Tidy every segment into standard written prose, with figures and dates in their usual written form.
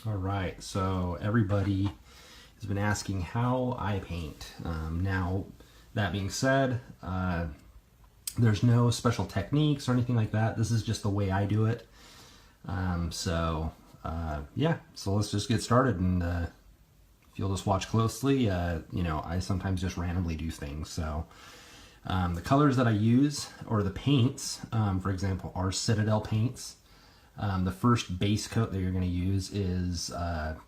All right, so everybody has been asking how I paint. Now, that being said, there's no special techniques or anything like that. This is just the way I do it. Yeah, so let's just get started, and if you'll just watch closely, you know, I sometimes just randomly do things. So the colors that I use, or the paints, for example, are Citadel paints. The first base coat that you're going to use is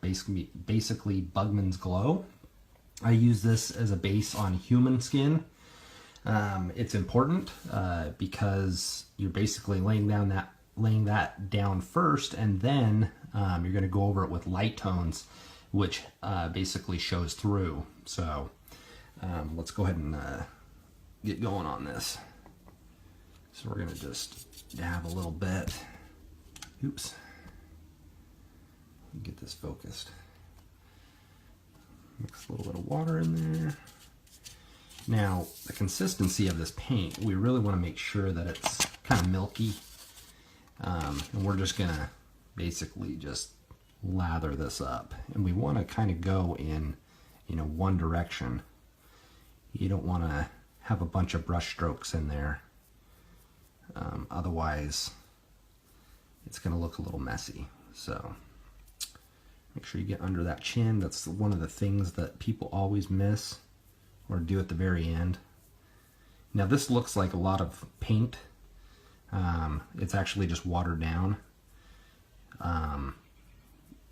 basically Bugman's Glow. I use this as a base on human skin. It's important because you're basically laying that down first, and then you're going to go over it with light tones, which basically shows through. So let's go ahead and get going on this. So we're going to just dab a little bit. Oops. Get this focused. Mix a little bit of water in there. Now, the consistency of this paint, we really want to make sure that it's kind of milky. And we're just going to basically just lather this up. And we want to kind of go in, you know, one direction. You don't want to have a bunch of brush strokes in there. Otherwise, it's going to look a little messy. So make sure you get under that chin. That's one of the things that people always miss or do at the very end. Now this looks like a lot of paint. It's actually just watered down.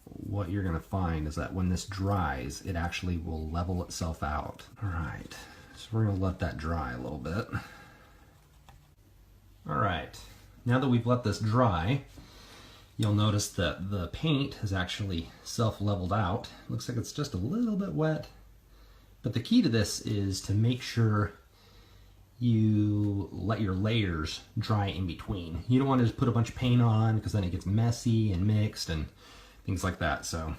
What you're going to find is that when this dries, it actually will level itself out. All right, so we're going to let that dry a little bit. All right, now that we've let this dry, you'll notice that the paint has actually self-leveled out. Looks like it's just a little bit wet. But the key to this is to make sure you let your layers dry in between. You don't want to just put a bunch of paint on, because then it gets messy and mixed and things like that. So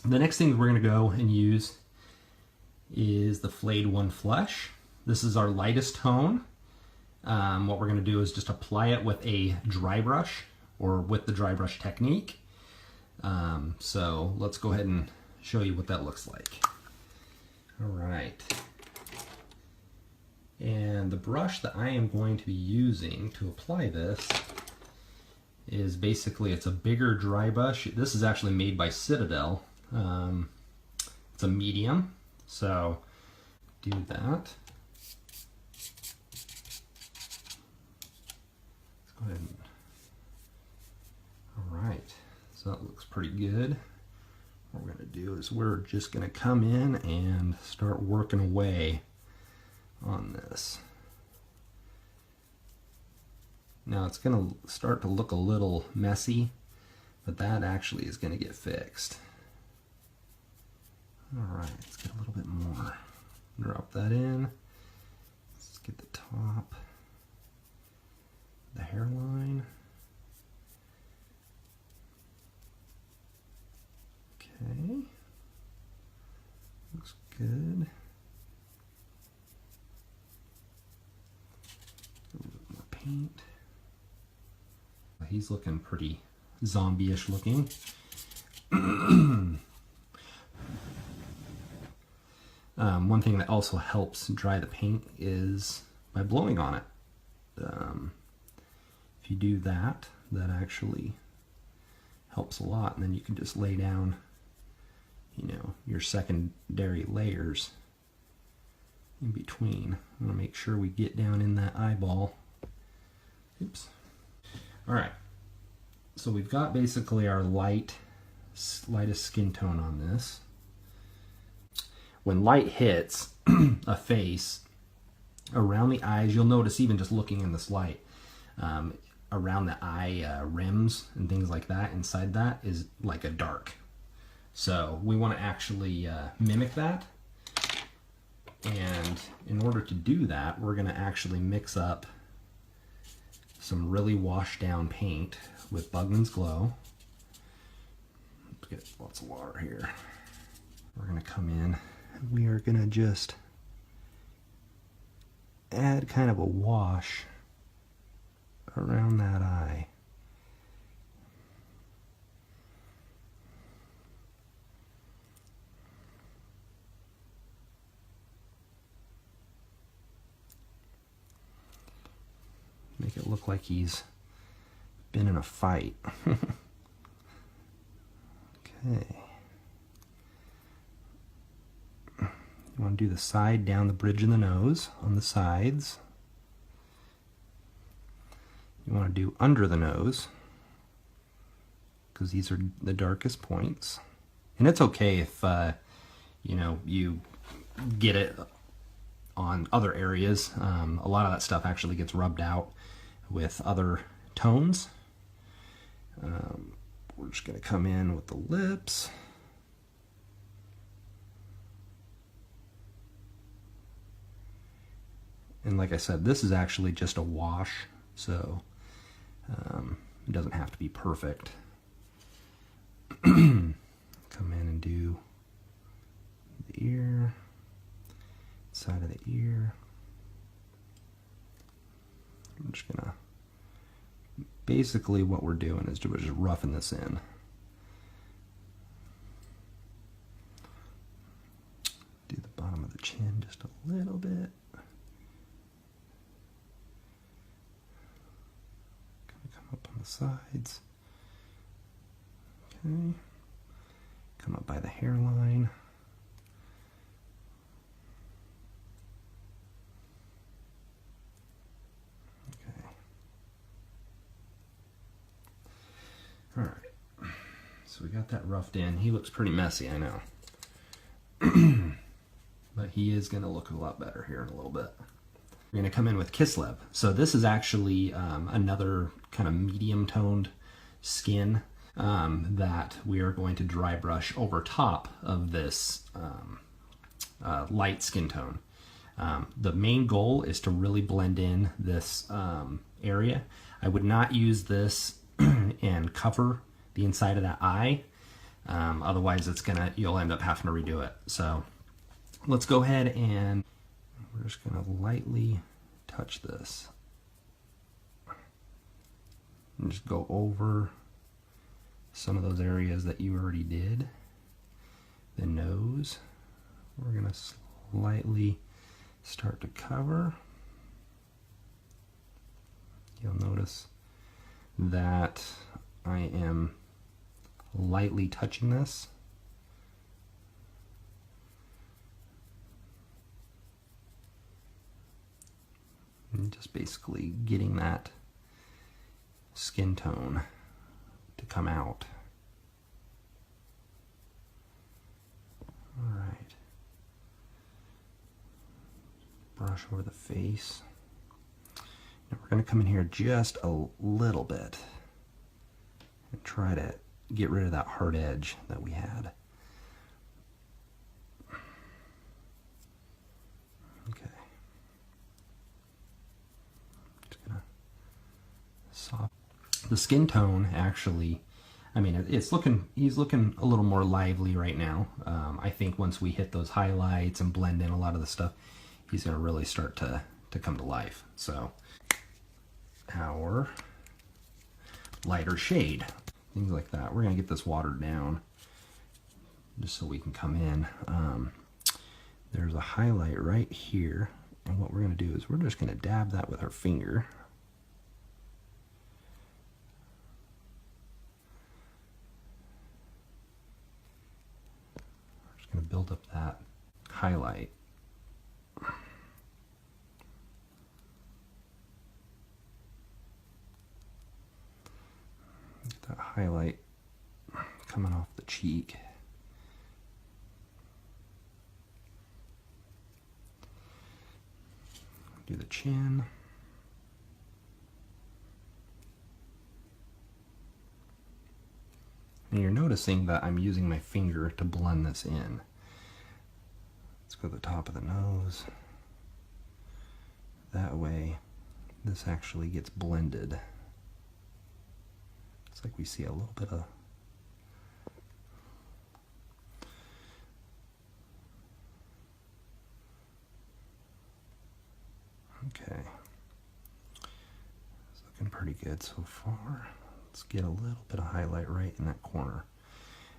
the next thing we're going to go and use is the Flayed One Flesh. This is our lightest tone. What we're going to do is just apply it with a dry brush, or with the dry brush technique. So let's go ahead and show you what that looks like. All right. And the brush that I am going to be using to apply this is basically, it's a bigger dry brush. This is actually made by Citadel. It's a medium. So do that. Let's go ahead and, all right, so that looks pretty good. What we're going to do is we're just going to come in and start working away on this. Now it's going to start to look a little messy, but that actually is going to get fixed. All right, let's get a little bit more. Drop that in. Let's get the top, the hairline. Okay, looks good. A little bit more paint. He's looking pretty zombie-ish looking. One thing that also helps dry the paint is by blowing on it. If you do that, that actually helps a lot, and then you can just lay down, you know, your secondary layers in between. I want to make sure we get down in that eyeball. Oops. All right, so we've got basically our lightest skin tone on this. When light hits a face around the eyes, you'll notice, even just looking in this light, around the eye rims and things like that, inside that is like a dark. So we want to actually mimic that. And in order to do that, we're going to actually mix up some really washed down paint with Bugman's Glow. Let's get lots of water here. We're going to come in. We are going to just add kind of a wash around that eye. Make it look like he's been in a fight. Okay. You want to do the side down the bridge of the nose on the sides. You want to do under the nose because these are the darkest points. And it's okay if you know, you get it on other areas. A lot of that stuff actually gets rubbed out with other tones. We're just going to come in with the lips. And like I said, this is actually just a wash, so it doesn't have to be perfect. Come in and do the ear, side of the ear. I'm just gonna, basically what we're doing is we're just roughing this in. Do the bottom of the chin just a little bit. Come up on the sides. Okay. Come up by the hairline. Okay. All right. So we got that roughed in. He looks pretty messy, I know. But he is going to look a lot better here in a little bit. We're going to come in with Kislev. So this is actually another kind of medium toned skin that we are going to dry brush over top of this light skin tone. The main goal is to really blend in this area. I would not use this and cover the inside of that eye. Otherwise you'll end up having to redo it. So let's go ahead and we're just going to lightly touch this. And just go over some of those areas that you already did. The nose, we're going to slightly start to cover. You'll notice that I am lightly touching this. And just basically getting that skin tone to come out. All right. Brush over the face. Now we're going to come in here just a little bit and try to get rid of that hard edge that we had. Okay. Just gonna soften. The skin tone actually, I mean, he's looking a little more lively right now. I think once we hit those highlights and blend in a lot of the stuff, he's going to really start to come to life. So our lighter shade, things like that. We're going to get this watered down just so we can come in. There's a highlight right here, and what we're going to do is we're just going to dab that with our finger. We're just going to build up that highlight. Get that highlight coming off the cheek. Do the chin. And you're noticing that I'm using my finger to blend this in. Let's go to the top of the nose. That way, this actually gets blended. It's like we see a little bit of okay. It's looking pretty good so far. Let's get a little bit of highlight right in that corner.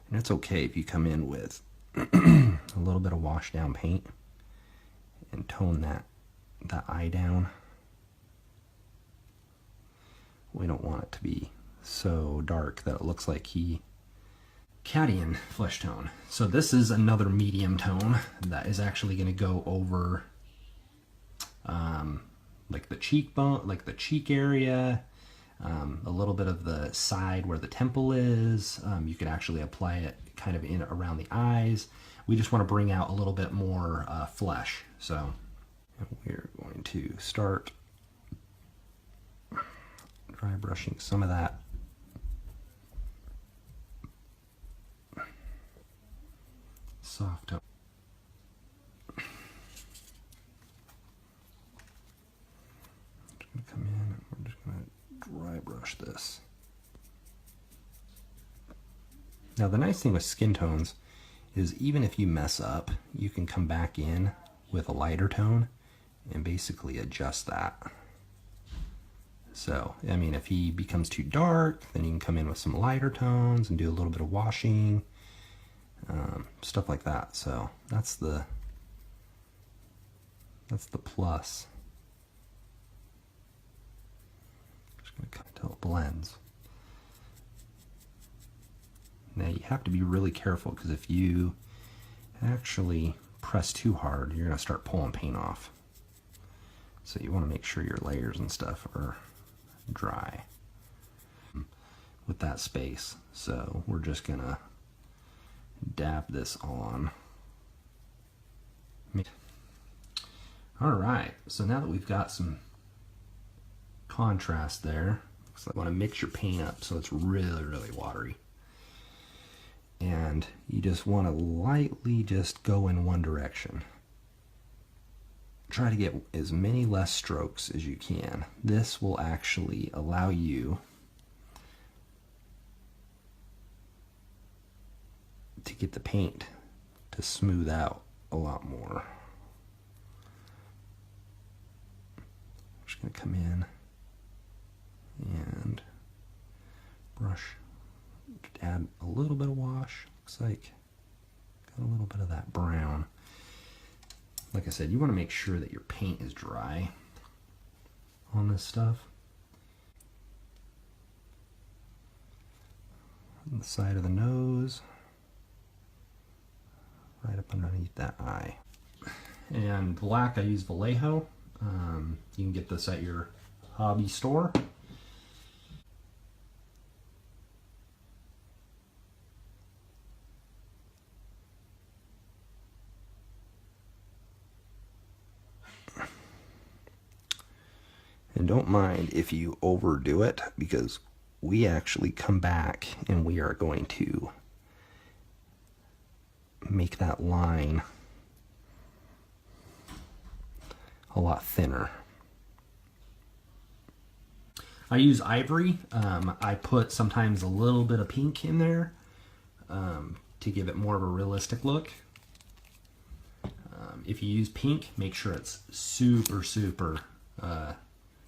And it's okay if you come in with a little bit of wash down paint and tone that eye down. We don't want it to be so dark that it looks like Cadian flesh tone. So this is another medium tone that is actually going to go over like the cheekbone, like the cheek area, a little bit of the side where the temple is. You could actually apply it kind of in around the eyes. We just want to bring out a little bit more flesh. So we're going to start dry brushing some of that soft tone. Come in and we're just going to dry brush this. Now the nice thing with skin tones is even if you mess up, you can come back in with a lighter tone and basically adjust that. So, I mean, if he becomes too dark, then you can come in with some lighter tones and do a little bit of washing, stuff like that. So that's the plus. Just gonna cut until it blends. Now you have to be really careful because if you actually press too hard, you're gonna start pulling paint off. So you want to make sure your layers and stuff are dry with that space. So we're just gonna dab this on. All right, so now that we've got some contrast there, so I want to mix your paint up so it's really watery. And you just want to lightly just go in one direction. Try to get as many less strokes as you can. This will actually allow you to get the paint to smooth out a lot more. I'm just going to come in and brush, add a little bit of wash. Looks like got a little bit of that brown. Like I said, you want to make sure that your paint is dry on this stuff. On the side of the nose, right up underneath that eye. And black, I use Vallejo. You can get this at your hobby store. And don't mind if you overdo it, because we actually come back and we are going to make that line a lot thinner. I use ivory. I put sometimes a little bit of pink in there to give it more of a realistic look. If you use pink, make sure it's super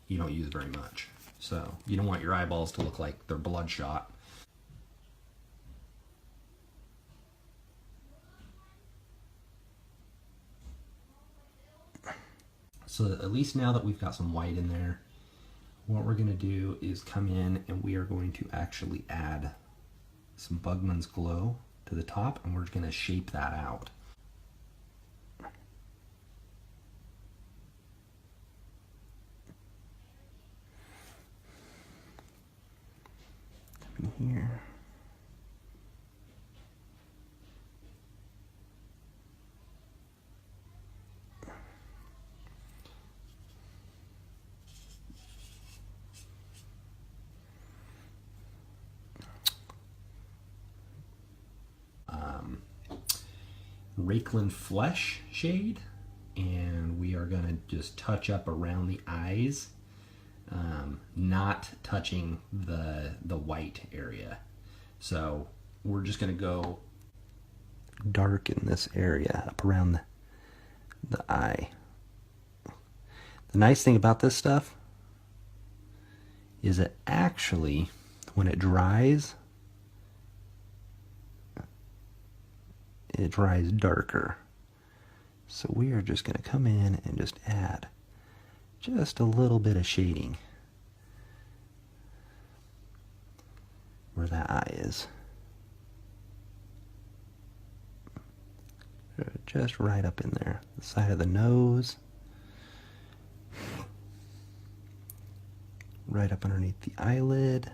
you don't use very much. So you don't want your eyeballs to look like they're bloodshot. So at least now that we've got some white in there, what we're going to do is come in and we are going to actually add some Bugman's Glow to the top, and we're going to shape that out. In here. Rakeland Flesh shade, and we are going to just touch up around the eyes, not touching the white area. So we're just going to go darken this area up around the eye. The nice thing about this stuff is it actually, when it dries darker. So we are just going to come in and just add just a little bit of shading. where that eye is. Just right up in there, the side of the nose, right up underneath the eyelid.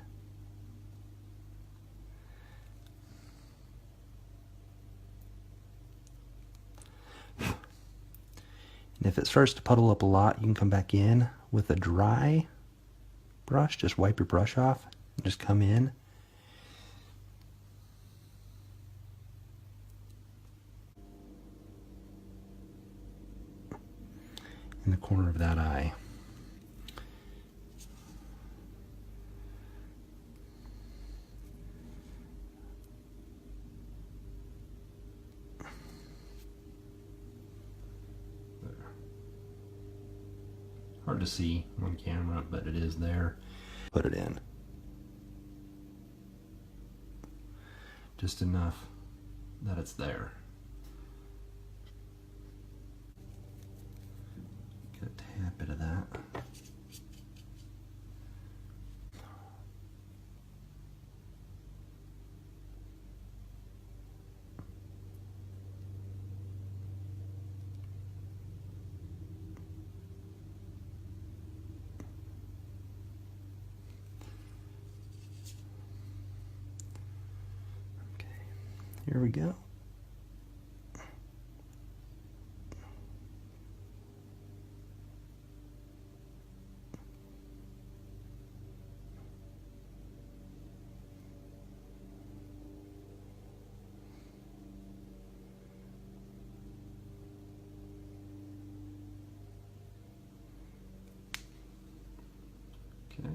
And if it starts to puddle up a lot, you can come back in with a dry brush. Just wipe your brush off and just come in. In the corner of that eye. Hard to see on camera, but it is there. Put it in. Just enough that it's there. Get a tad bit of that. Here we go. Okay.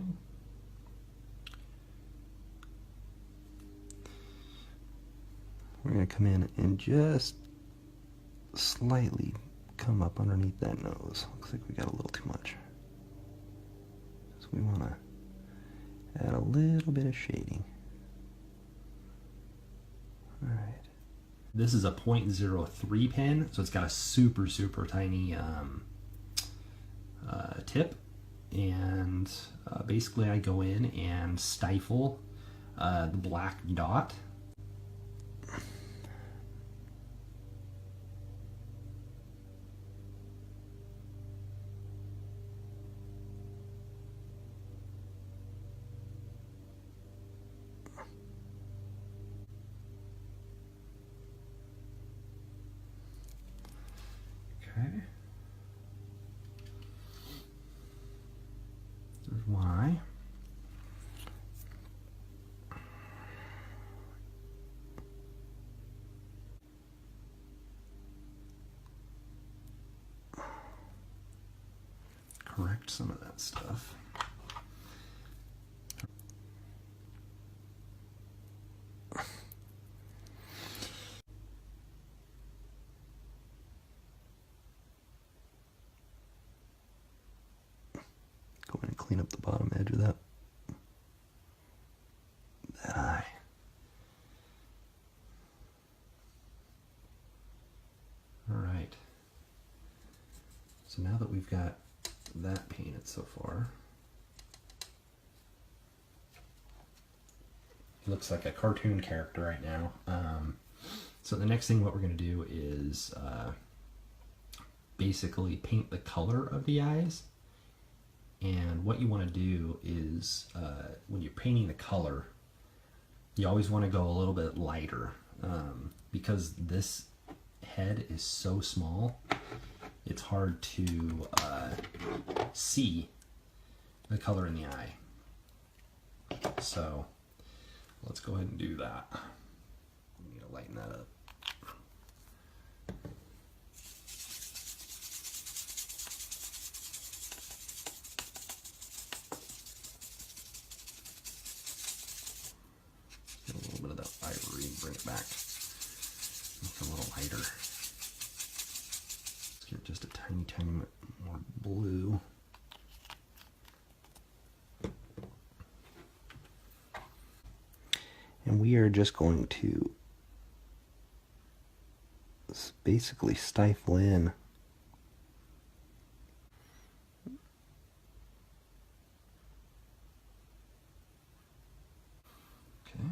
We're going to come in and just slightly come up underneath that nose. Looks like we got a little too much. So we want to add a little bit of shading. All right. This is a 0.03 pen, so it's got a super, super tiny tip. And basically I go in and stifle the black dot. Okay. There's one eye. Correct some of that stuff. Go in and clean up the bottom edge of that eye. All right. So now that we've got that painted so far, it looks like a cartoon character right now. So the next thing what we're going to do is basically paint the color of the eyes. And what you want to do is when you're painting the color, you always want to go a little bit lighter because this head is so small, it's hard to see the color in the eye. So let's go ahead and do that. We need to lighten that up. Get a little bit of that ivory and bring it back. Make it a little lighter. Let's get just a tiny, tiny more blue. And we are just going to basically stifle in okay.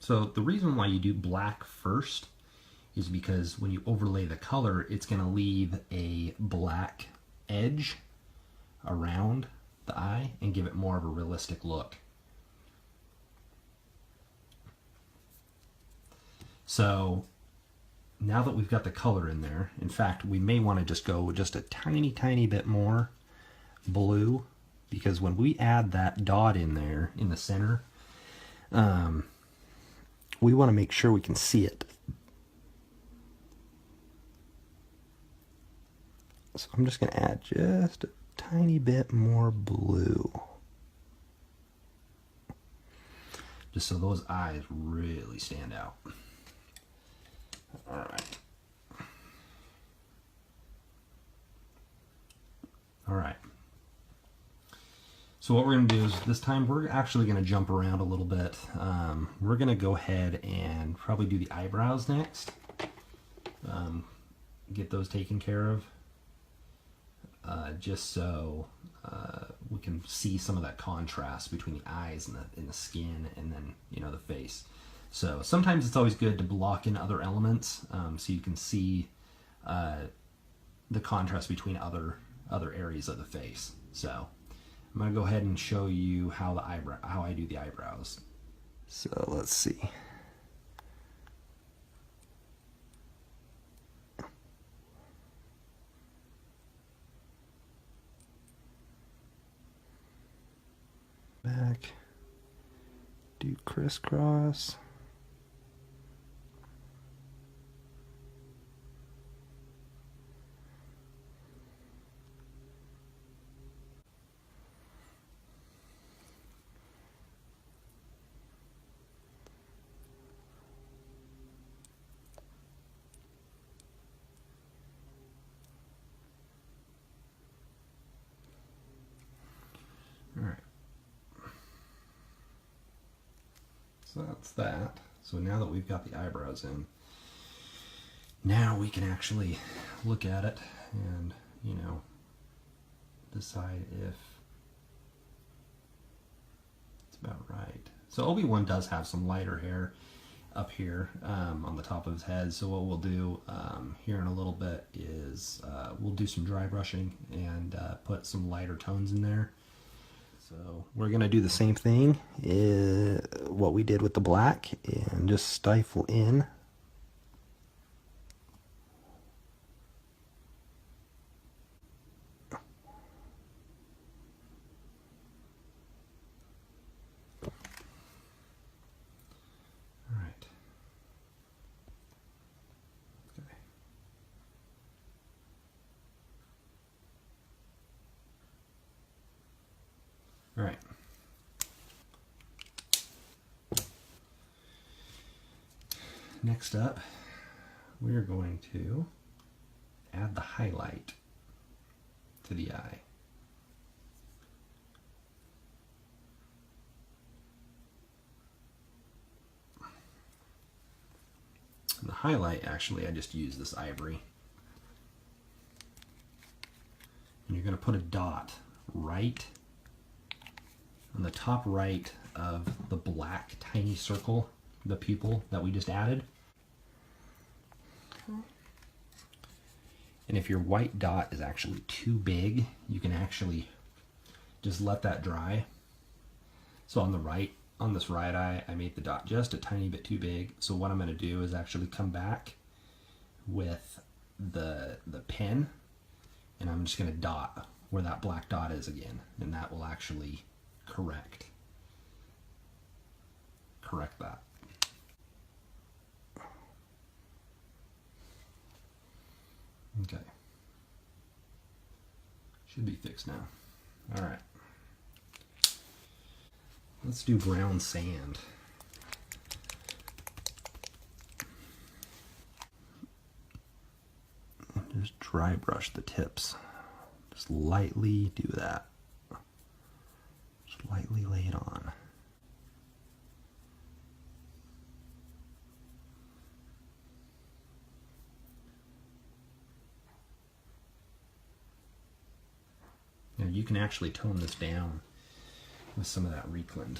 So the reason why you do black first is because when you overlay the color, it's going to leave a black edge around the eye and give it more of a realistic look. So now that we've got the color in there, in fact, we may want to just go just a tiny bit more blue, because when we add that dot in there in the center, we want to make sure we can see it. So I'm just going to add just a tiny bit more blue, just so those eyes really stand out. All right. All right. So what we're going to do is this time we're actually going to jump around a little bit. We're going to go ahead and probably do the eyebrows next. Get those taken care of. Just so we can see some of that contrast between the eyes and the skin, and then, you know, the face. So sometimes it's always good to block in other elements, so you can see the contrast between other areas of the face. So I'm going to go ahead and show you how I do the eyebrows. So let's see. Back, do crisscross. All right. So that's that. So now that we've got the eyebrows in, now we can actually look at it and, you know, decide if it's about right. So Obi-Wan does have some lighter hair up here on the top of his head. So what we'll do here in a little bit is we'll do some dry brushing and put some lighter tones in there. So we're going to do the same thing, what we did with the black, and just stifle in. All right. Okay. All right. Next up, we're going to add the highlight to the eye. And the highlight, actually, I just use this ivory. And you're going to put a dot right on the top right of the black tiny circle, the pupil that we just added. And if your white dot is actually too big, you can actually just let that dry. So on the right, on this right eye, I made the dot just a tiny bit too big. So what I'm going to do is actually come back with the pen, and I'm just going to dot where that black dot is again, and that will actually correct that. Okay. Should be fixed now. All right. Let's do brown sand. Just dry brush the tips. Just lightly do that. Just lightly lay it on. Now you can actually tone this down with some of that Reikland.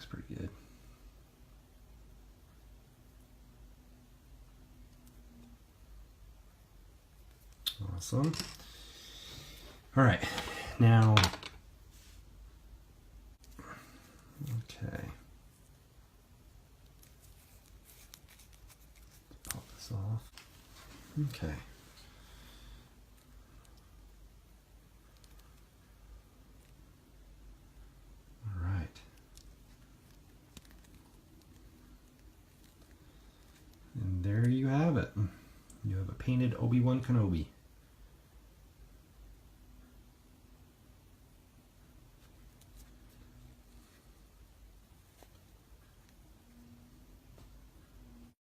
looks pretty good. Awesome. All right, now, okay. Pop this off. Okay. All right. And there you have it. You have a painted Obi-Wan Kenobi.